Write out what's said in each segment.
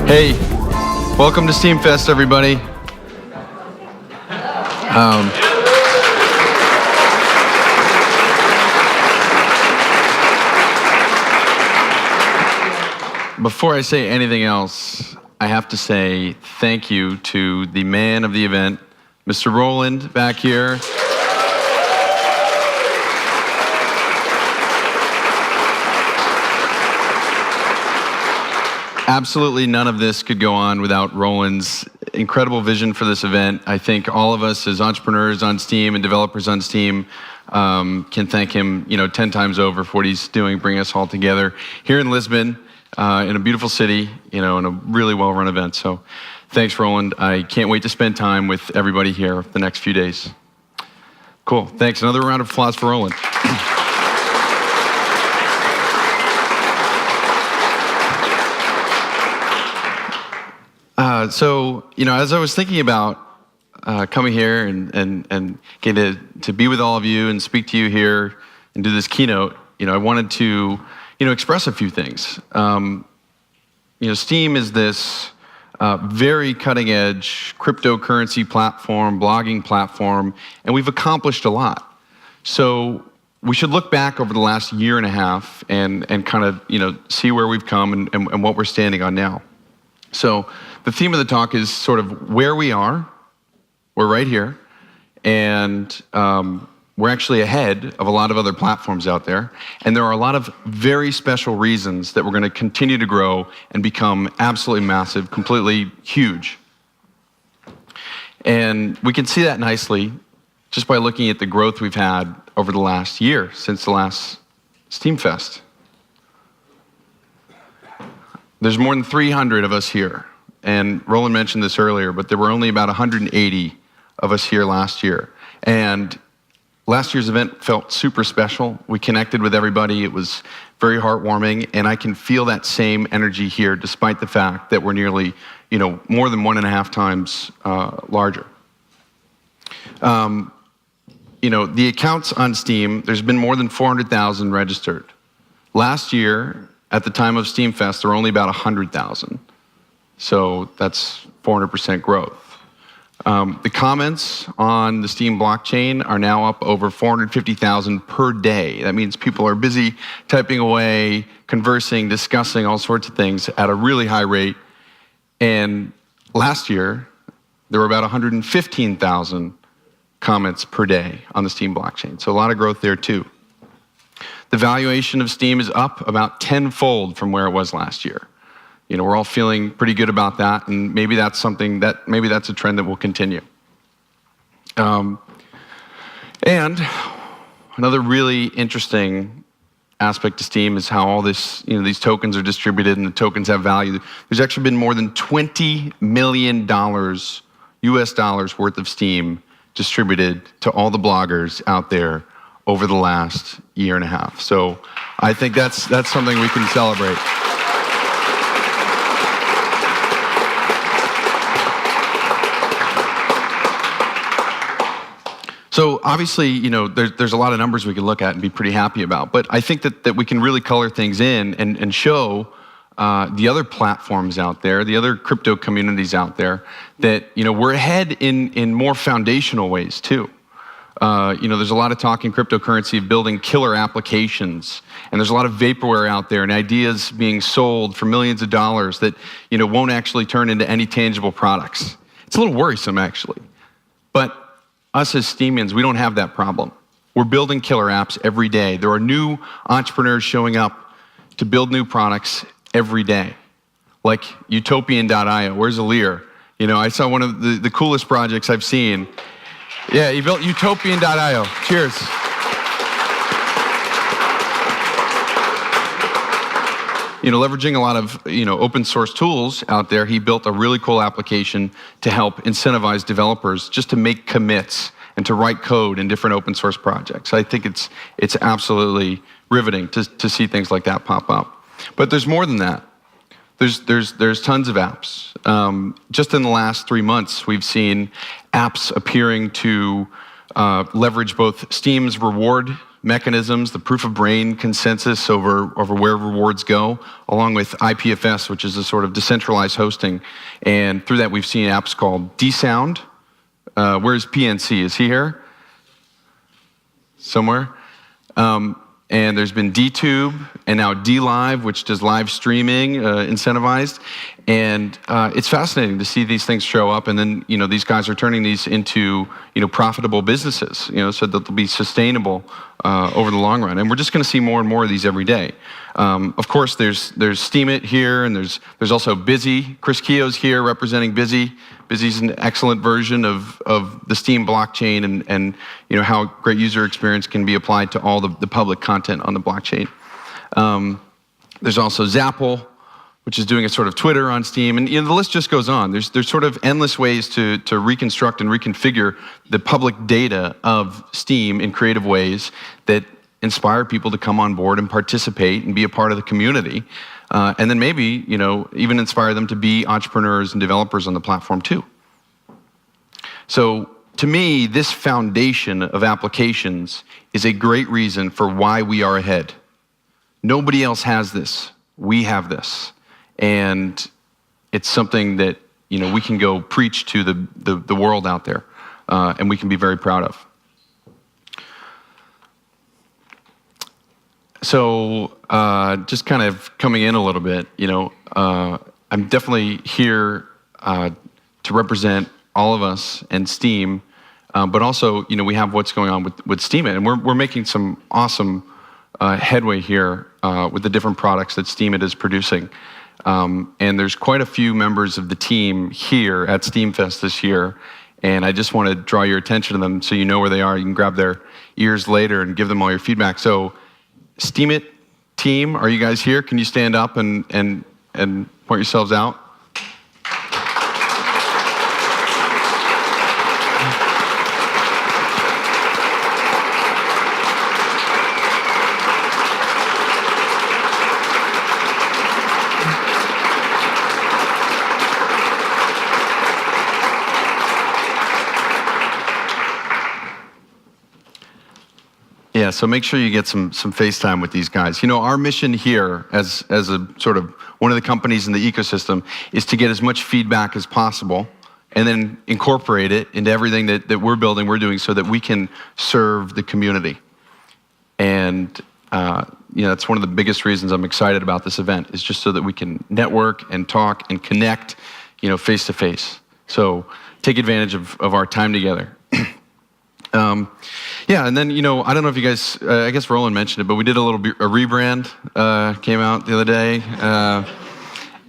Hey, welcome to Steem Fest, everybody. Before I say anything else, I have to say thank you to the man of the event, Mr. Roland back here. Absolutely none of this could go on without Roland's incredible vision for this event. I think all of us as entrepreneurs on Steem and developers on Steem can thank him, 10 times over for what he's doing, bringing us all together here in Lisbon, in a beautiful city, in a really well-run event. So thanks, Roland. I can't wait to spend time with everybody here the next few days. Cool, thanks. Another round of applause for Roland. As I was thinking about coming here and getting to be with all of you and speak to you here and do this keynote, I wanted to, express a few things. Steem is this very cutting-edge cryptocurrency platform, blogging platform, and we've accomplished a lot. So we should look back over the last year and a half and kind of, see where we've come and what we're standing on now. So the theme of the talk is sort of where we are. We're right here, and we're actually ahead of a lot of other platforms out there. And there are a lot of very special reasons that we're going to continue to grow and become absolutely massive, completely huge. And we can see that nicely just by looking at the growth we've had over the last year, since the last Steem Fest. There's more than 300 of us here. And Roland mentioned this earlier, but there were only about 180 of us here last year. And last year's event felt super special. We connected with everybody. It was very heartwarming. And I can feel that same energy here, despite the fact that we're nearly, more than 1.5 times larger. The accounts on Steem, there's been more than 400,000 registered. Last year, at the time of Steem Fest, there were only about 100,000. So that's 400% growth. The comments on the Steem blockchain are now up over 450,000 per day. That means people are busy typing away, conversing, discussing all sorts of things at a really high rate. And last year, there were about 115,000 comments per day on the Steem blockchain. So a lot of growth there too. The valuation of Steem is up about 10-fold from where it was last year. We're all feeling pretty good about that, and maybe that's a trend that will continue. And another really interesting aspect to Steem is how all this, these tokens are distributed and the tokens have value. There's actually been more than $20 million US dollars worth of Steem distributed to all the bloggers out there over the last year and a half. So I think that's something we can celebrate. So obviously, there's a lot of numbers we can look at and be pretty happy about, but I think that we can really color things in and show the other platforms out there, the other crypto communities out there, that we're ahead in more foundational ways too. There's a lot of talk in cryptocurrency of building killer applications, and there's a lot of vaporware out there and ideas being sold for millions of dollars that won't actually turn into any tangible products. It's a little worrisome actually, but us as Steemians, we don't have that problem. We're building killer apps every day. There are new entrepreneurs showing up to build new products every day, like utopian.io. Where's Alir? I saw one of the coolest projects I've seen. Yeah, he built utopian.io. Cheers. leveraging a lot of open source tools out there, he built a really cool application to help incentivize developers just to make commits and to write code in different open source projects. I think it's absolutely riveting to see things like that pop up. But there's more than that. There's tons of apps. Just in the last 3 months, we've seen apps appearing to leverage both Steem's reward mechanisms, the proof of brain consensus over where rewards go, along with IPFS, which is a sort of decentralized hosting. And through that, we've seen apps called dSound. Where's PNC? Is he here? Somewhere? And there's been DTube, and now DLive, which does live streaming, incentivized. And it's fascinating to see these things show up, and then these guys are turning these into profitable businesses, so that they'll be sustainable over the long run. And we're just going to see more and more of these every day. Of course, there's Steemit here, and there's also Busy. Chris Keogh's here representing Busy. Busy's an excellent version of the Steem blockchain, and how great user experience can be applied to all the public content on the blockchain. There's also Zapple, which is doing a sort of Twitter on Steem, and the list just goes on. There's sort of endless ways to reconstruct and reconfigure the public data of Steem in creative ways that inspire people to come on board and participate and be a part of the community. And then maybe, even inspire them to be entrepreneurs and developers on the platform too. So to me, this foundation of applications is a great reason for why we are ahead. Nobody else has this. We have this. And it's something that, we can go preach to the world out there, and we can be very proud of. So just kind of coming in a little bit, I'm definitely here to represent all of us and Steem, but also, we have what's going on with Steemit, and we're making some awesome headway here with the different products that Steemit is producing. And there's quite a few members of the team here at Steamfest this year, and I just want to draw your attention to them so you know where they are. You can grab their ears later and give them all your feedback. So Steemit team, are you guys here? Can you stand up and point yourselves out? Yeah, so make sure you get some FaceTime with these guys. Our mission here as a sort of one of the companies in the ecosystem is to get as much feedback as possible and then incorporate it into everything that we're doing so that we can serve the community. And that's one of the biggest reasons I'm excited about this event, is just so that we can network and talk and connect, face to face. So take advantage of our time together. Yeah, and then, I don't know if you guys, I guess Roland mentioned it, but we did a rebrand, came out the other day.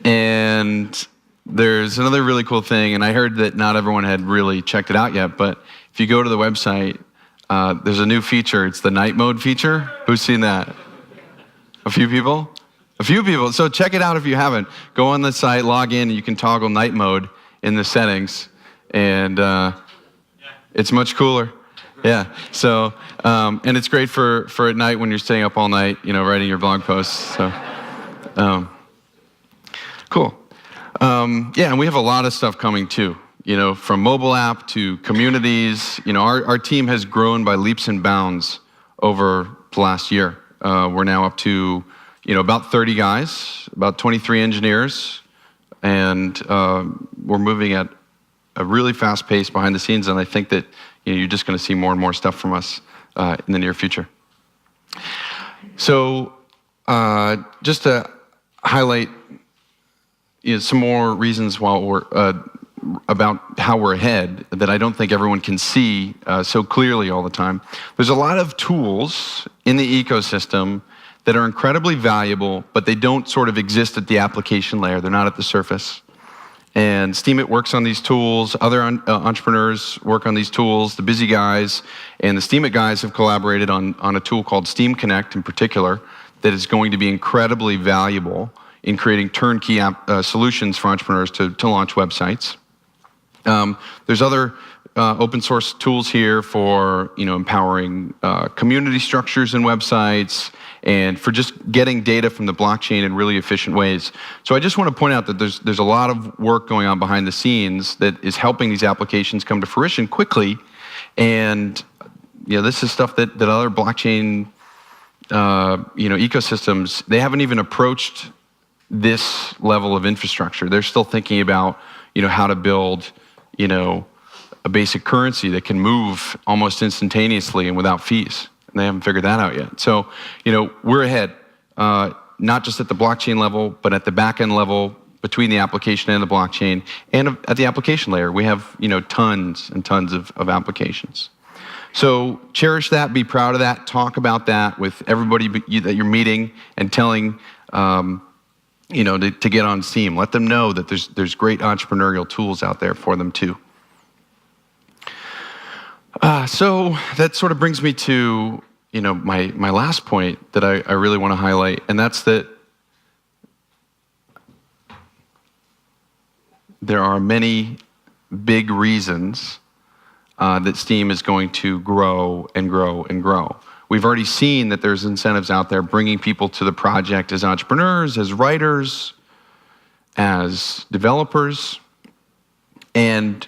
And there's another really cool thing, and I heard that not everyone had really checked it out yet, but if you go to the website, there's a new feature. It's the night mode feature. Who's seen that? A few people? A few people. So check it out if you haven't. Go on the site, log in, and you can toggle night mode in the settings, and it's much cooler. Yeah, so, and it's great for at night when you're staying up all night, writing your blog posts, so, cool. Yeah, and we have a lot of stuff coming too, from mobile app to communities. Our team has grown by leaps and bounds over the last year. We're now up to, about 30 guys, about 23 engineers, and we're moving at a really fast pace behind the scenes, and I think that you're just going to see more and more stuff from us in the near future. So just to highlight some more reasons about how we're ahead that I don't think everyone can see so clearly all the time. There's a lot of tools in the ecosystem that are incredibly valuable, but they don't sort of exist at the application layer. They're not at the surface. And Steemit works on these tools. Other entrepreneurs work on these tools. The Busy guys and the Steemit guys have collaborated on a tool called Steem Connect in particular that is going to be incredibly valuable in creating turnkey solutions for entrepreneurs to launch websites. There's other open source tools here for empowering community structures in websites and for just getting data from the blockchain in really efficient ways. So I just want to point out that there's a lot of work going on behind the scenes that is helping these applications come to fruition quickly. And this is stuff that other blockchain ecosystems, they haven't even approached this level of infrastructure. They're still thinking about how to build a basic currency that can move almost instantaneously and without fees. And they haven't figured that out yet. So we're ahead, not just at the blockchain level, but at the back-end level between the application and the blockchain, and at the application layer. We have tons and tons of applications. So cherish that, be proud of that, talk about that with everybody that you're meeting and telling to get on Steem. Let them know that there's great entrepreneurial tools out there for them too. So that sort of brings me to my last point that I really want to highlight, and that's that there are many big reasons that Steem is going to grow and grow and grow. We've already seen that there's incentives out there bringing people to the project as entrepreneurs, as writers, as developers. And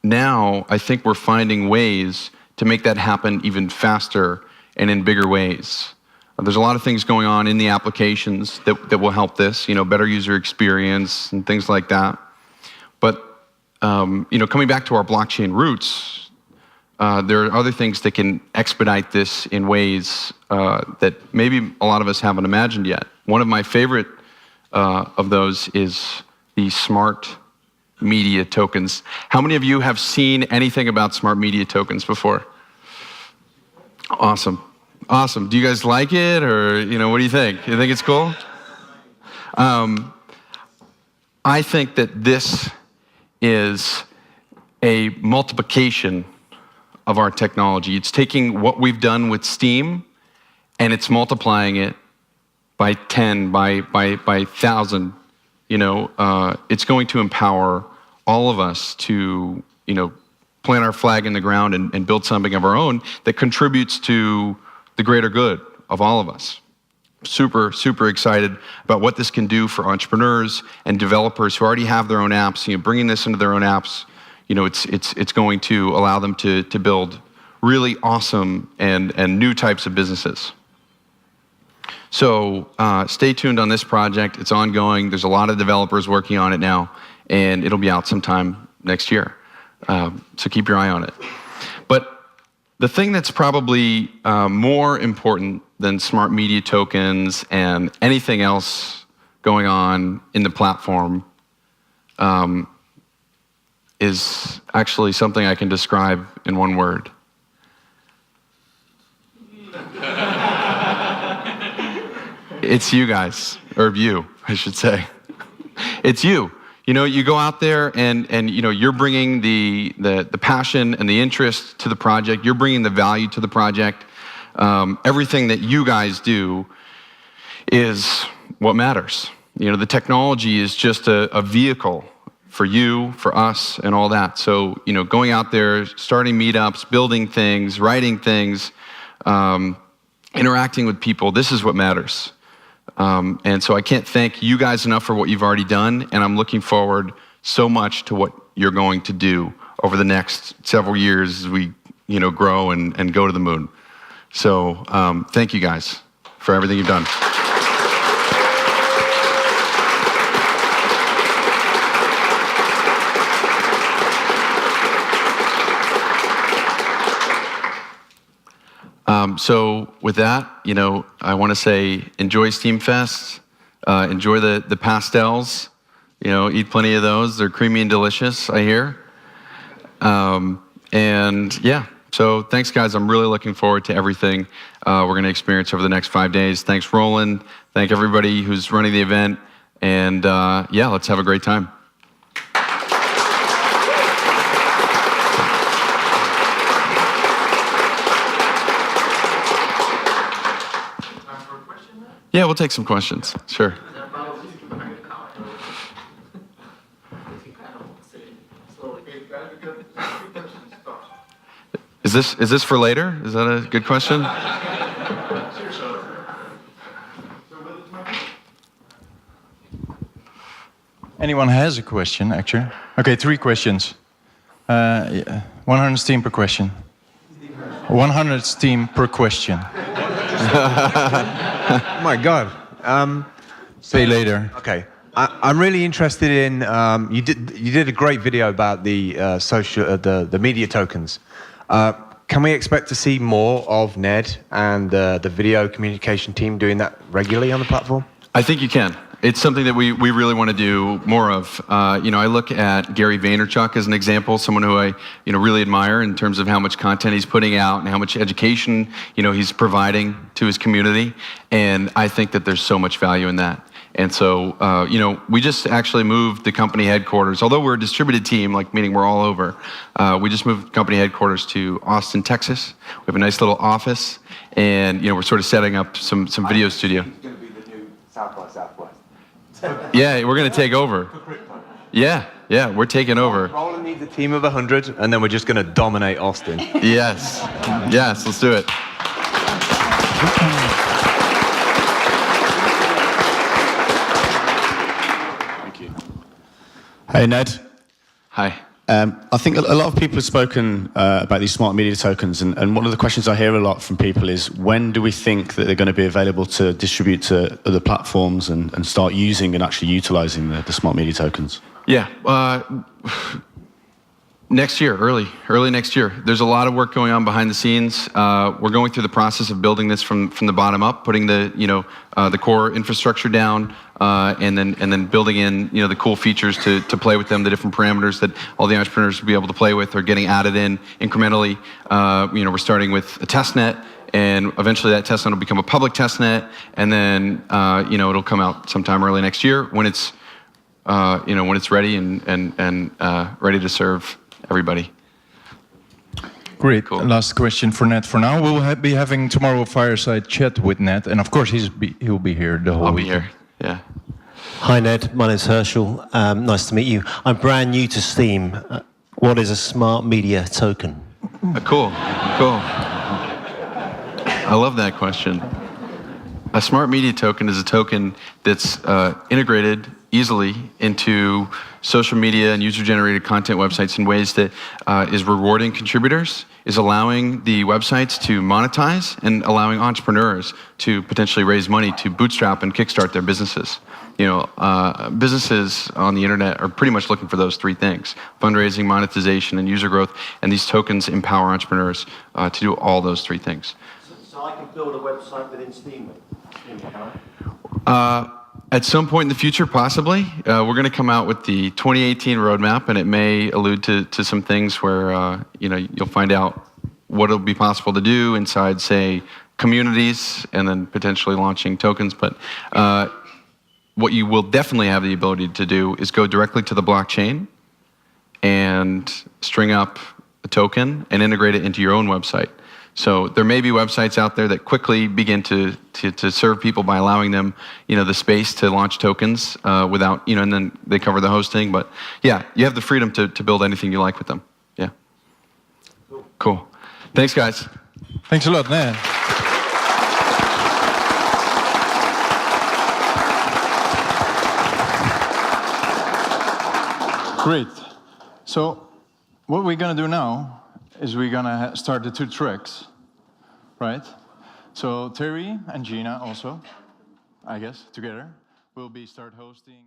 now I think we're finding ways to make that happen even faster and in bigger ways. There's a lot of things going on in the applications that will help this, better user experience and things like that. But coming back to our blockchain roots, there are other things that can expedite this in ways that maybe a lot of us haven't imagined yet. One of my favorite of those is the smart media tokens. How many of you have seen anything about smart media tokens before? Awesome. Awesome. Do you guys like it, or what do you think? You think it's cool? I think that this is a multiplication of our technology. It's taking what we've done with Steem and it's multiplying it by 10, by 1,000. It's going to empower all of us to, plant our flag in the ground and build something of our own that contributes to the greater good of all of us. Super, super excited about what this can do for entrepreneurs and developers who already have their own apps. Bringing this into their own apps, it's going to allow them to build really awesome and new types of businesses. So stay tuned on this project. It's ongoing. There's a lot of developers working on it now, and it'll be out sometime next year. So keep your eye on it. But the thing that's probably more important than smart media tokens and anything else going on in the platform is actually something I can describe in one word. It's you guys, or you, I should say. It's you. You go out there and you're bringing the passion and the interest to the project. You're bringing the value to the project. Everything that you guys do is what matters. The technology is just a vehicle for you, for us, and all that. So, going out there, starting meetups, building things, writing things, interacting with people, this is what matters. And so I can't thank you guys enough for what you've already done, and I'm looking forward so much to what you're going to do over the next several years as we, grow and go to the moon. So thank you guys for everything you've done. So with that, I want to say enjoy Steem Fest, enjoy the pastels, eat plenty of those. They're creamy and delicious, I hear. And yeah, so thanks guys. I'm really looking forward to everything we're going to experience over the next 5 days. Thanks Roland. Thank everybody who's running the event. And yeah, let's have a great time. Time for a question? Yeah, we'll take some questions. Sure. Is this for later? Is that a good question? Anyone has a question, actually? Okay, 3 questions. 100 Steem per question. 100 Steem per question. Oh my God. Pay later. Okay. I'm really interested in. You did a great video about the the media tokens. Can we expect to see more of Ned and the video communication team doing that regularly on the platform? I think you can. It's something that we really want to do more of. I look at Gary Vaynerchuk as an example, someone who I really admire in terms of how much content he's putting out and how much education he's providing to his community. And I think that there's so much value in that. And so we just actually moved the company headquarters. Although we're a distributed team, meaning we're all over, we just moved company headquarters to Austin, Texas. We have a nice little office, and we're sort of setting up some video studio. It's going to be the new South by Southwest. Yeah, we're going to take over. Yeah, we're taking over. Roland needs a team of 100, and then we're just going to dominate Austin. Yes, let's do it. Thank you. Hey, Ned. Hi. I think a lot of people have spoken about these smart media tokens, and one of the questions I hear a lot from people is, when do we think that they're going to be available to distribute to other platforms and start using and actually utilizing the smart media tokens? Yeah, next year, early next year. There's a lot of work going on behind the scenes. We're going through the process of building this from the bottom up, putting the core infrastructure down, and then building in the cool features to play with them, the different parameters that all the entrepreneurs will be able to play with are getting added in incrementally. We're starting with a test net, and eventually that test net will become a public test net, and then it'll come out sometime early next year when it's ready and ready to serve everybody. Great. Cool. Last question for Ned for now. We'll be having tomorrow a fireside chat with Ned, and of course he'll be here the whole week. I'll be here. Yeah. Hi Ned, my name's Herschel. Nice to meet you. I'm brand new to Steem. What is a smart media token? Cool. I love that question. A smart media token is a token that's integrated easily into social media and user-generated content websites in ways that is rewarding contributors, is allowing the websites to monetize, and allowing entrepreneurs to potentially raise money to bootstrap and kickstart their businesses. Businesses on the internet are pretty much looking for those 3 things: fundraising, monetization, and user growth. And these tokens empower entrepreneurs to do all those 3 things. So I can build a website within Steem? At some point in the future, possibly. We're going to come out with the 2018 roadmap, and it may allude to some things where you'll find out what will be possible to do inside, say, communities, and then potentially launching tokens. But what you will definitely have the ability to do is go directly to the blockchain and string up a token and integrate it into your own website. So there may be websites out there that quickly begin to serve people by allowing them, the space to launch tokens without, and then they cover the hosting. But yeah, you have the freedom to build anything you like with them. Yeah. Cool. Thanks, guys. Thanks a lot, Ned. Great. So what we're going to do now is we're going to start the 2 tracks, right? So Terry and Gina also, I guess, together, will start hosting.